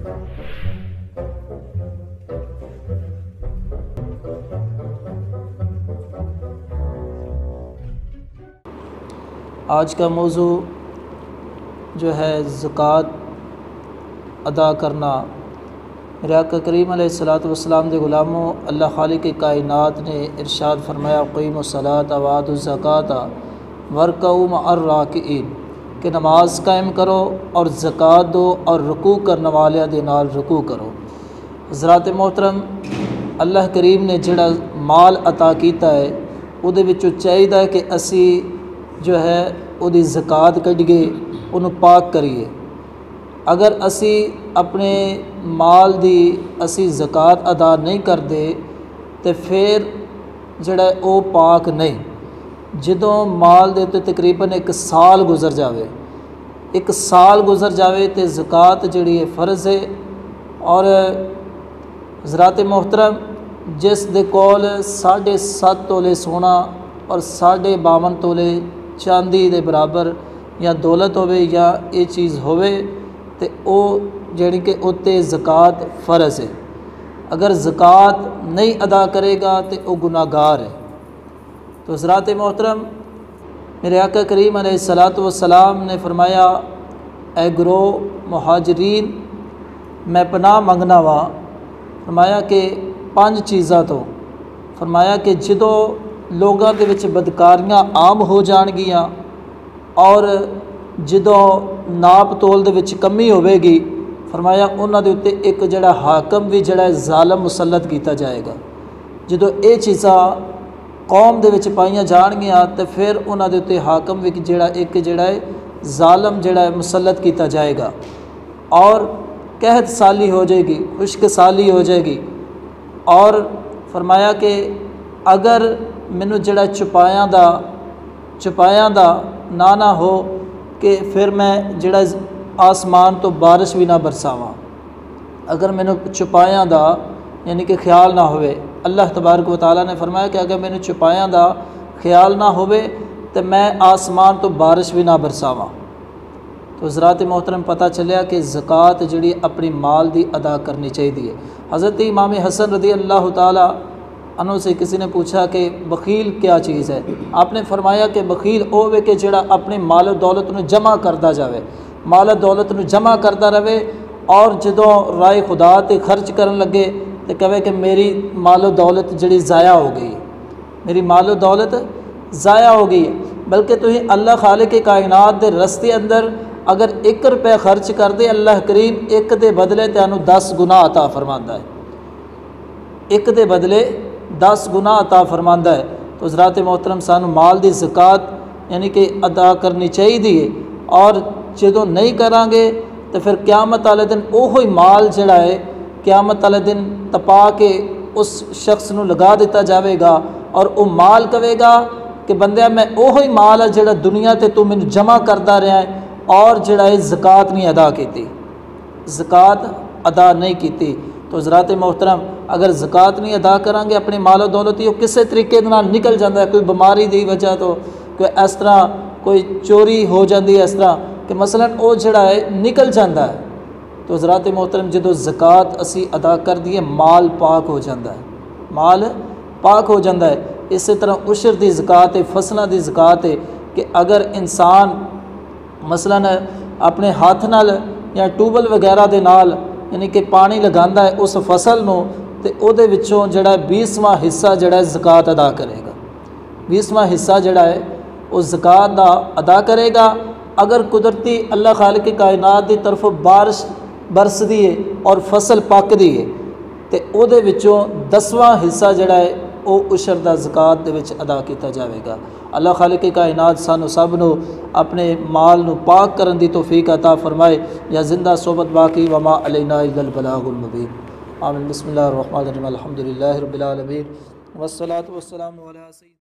آج کا موضوع جو ہے زکوٰۃ ادا کرنا۔ میرے آقا کریم علیہ السلام دے غلاموں، اللہ خالق کائنات نے ارشاد فرمایا قیموا الصلاۃ وآتوا الزکوٰۃ وارکعوا مع الراکعین کہ نماز قائم کرو اور زکوٰۃ دو اور رکوع کرنے والیاں دے نال رکوع کرو۔ حضرات محترم، اللہ کریم نے جڑا مال عطا کیتا ہے اودے وچوں چاہیے کہ اسی جو ہے وہ زکوٰۃ کڈھیے، انہوں پاک کریے۔ اگر اسی اپنے مال دی اسی زکوٰۃ ادا نہیں کردے تو پھر جڑا او پاک نہیں۔ جدوں مال دے تے تقریباً 1 سال گزر جاوے، 1 سال گزر جاوے تے زکوٰۃ جڑی ہے فرض ہے۔ اور حضرات محترم، جس دے کول 7.5 تولے سونا اور 52.5 تولے چاندی دے برابر یا دولت ہوئے یا یہ چیز ہوئے تے او جڑی کہ اُتے زکوٰۃ فرض ہے۔ اگر زکوٰۃ نہیں ادا کرے گا تو او گناہ گار ہے۔ تو حضرات محترم، میرے آقا کریم علیہ السلام نے فرمایا اے گروہ مہاجرین میں پناہ منگنا وا، فرمایا کہ 5 چیزاں تو، فرمایا کہ جدوں لوگاں دے وچ بدکاریاں عام ہو جان گیاں اور جدوں ناپ تول دے وچ کمی ہوے گی، فرمایا انہاں دے اوتے ایک جڑا حاکم بھی جڑا ظالم مسلط کیتا جائے گا۔ جدوں اے چیزاں قوم دے وچ پائیاں جان گیاں تے پھر انہاں دے اوتے حاکم بھی جڑا ہے ظالم جڑا ہے مسلط کیتا جائے گا، اور قحط سالی ہو جائے گی، خشک سالی ہو جائے گی۔ اور فرمایا کہ اگر مینوں جڑا چپایاں دا نہ ہو کہ پھر میں جڑا آسمان تو بارش بھی نہ برساواں۔ اگر مینوں چپایاں دا یعنی کہ خیال نہ ہوئے، اللہ تبارک و تعالیٰ نے فرمایا کہ اگر مینوں چپایاں دا خیال نہ ہوئے تو میں آسمان تو بارش بھی نہ برساواں۔ تو حضرات محترم، پتہ چلیا کہ زکوٰۃ جڑی اپنی مال دی ادا کرنی چاہیے۔ حضرت امام حسن رضی اللہ تعالیٰ عنہ سے کسی نے پوچھا کہ بخیل کیا چیز ہے؟ آپ نے فرمایا کہ بخیل او وے کہ جڑا اپنی مال و دولت نو جمع کرتا جاوے، مال و دولت نو جمع کرتا رہے، اور جدوں رائے خدا تے خرچ کرن لگے تو کہے کہ میری مال و دولت جڑی ضائع ہو گئی، میری مال و دولت ضائع ہو گئی۔ بلکہ تھی اللہ خالق کائنات دے رستے اندر اگر 1 روپے خرچ کر دے، اللہ کریم 1 دے بدلے تینوں 10 گنا عطا فرماندا ہے، 1 دے بدلے 10 گنا عطا فرماندا ہے۔ تو حضرات محترم، سانو مال دی زکوٰۃ یعنی کہ ادا کرنی چاہیے، اور جدوں نہیں کران گے تو پھر قیامت والے دن اوہی مال جڑا ہے قیامت والے دن تپا کے اس شخص نو لگا دیتا جاوے گا، اور وہ مال کہے گا کہ بندیا میں اوہی مال ہے جڑا دنیا تے تو مینوں جمع کرتا رہا ہے، اور جڑا ہے زکوٰۃ نہیں ادا کیتی، زکوٰۃ ادا نہیں کیتی۔ تو حضرات محترم، اگر زکوٰۃ نہیں ادا کران گے اپنی مال و دولت وہ کسے طریقے نال نکل جاتا ہے، کوئی بیماری دی وجہ تو، کوئی اس طرح کوئی چوری ہو جاتی ہے، اس طرح کہ مثلا وہ جڑا ہے نکل جاتا ہے۔ تو حضرات محترم، جدوں زکوٰۃ اسی ادا کر دیے مال پاک ہو جاتا ہے، مال پاک ہو جاتا ہے۔ اسی طرح عشر دی زکوٰۃ ہے، فصلاں دی زکوٰۃ ہے کہ اگر انسان مثلا اپنے ہاتھ نال یا ٹیوبل وغیرہ دے نال یعنی کہ پانی لگاندا ہے اس فصل نو، تے او دے وچوں جڑا 20واں حصہ جڑا ہے زکوٰۃ ادا کرے گا، 20واں حصہ جڑا ہے وہ زکوٰۃ دا ادا کرے گا۔ اگر قدرتی اللہ خالق کائنات دی طرف بارش برسدی ہے اور فصل پکدی ہے تے او دے وچوں 10واں حصہ جڑا ہے وہ عشر دا زکوٰۃ دے وچ ادا کیتا جاوے گا۔ اللہ خالق کائنات سانو سب نو اپنے مال نو پاک کرن دی توفیق عطا فرمائے۔ یا زندہ صحبت باقی وما علینا الا البلاغ المبین۔ آمین۔ بسم اللہ الرحمن الرحیم، الحمد للہ رب العالمین، والصلاۃ والسلام علی سیدنا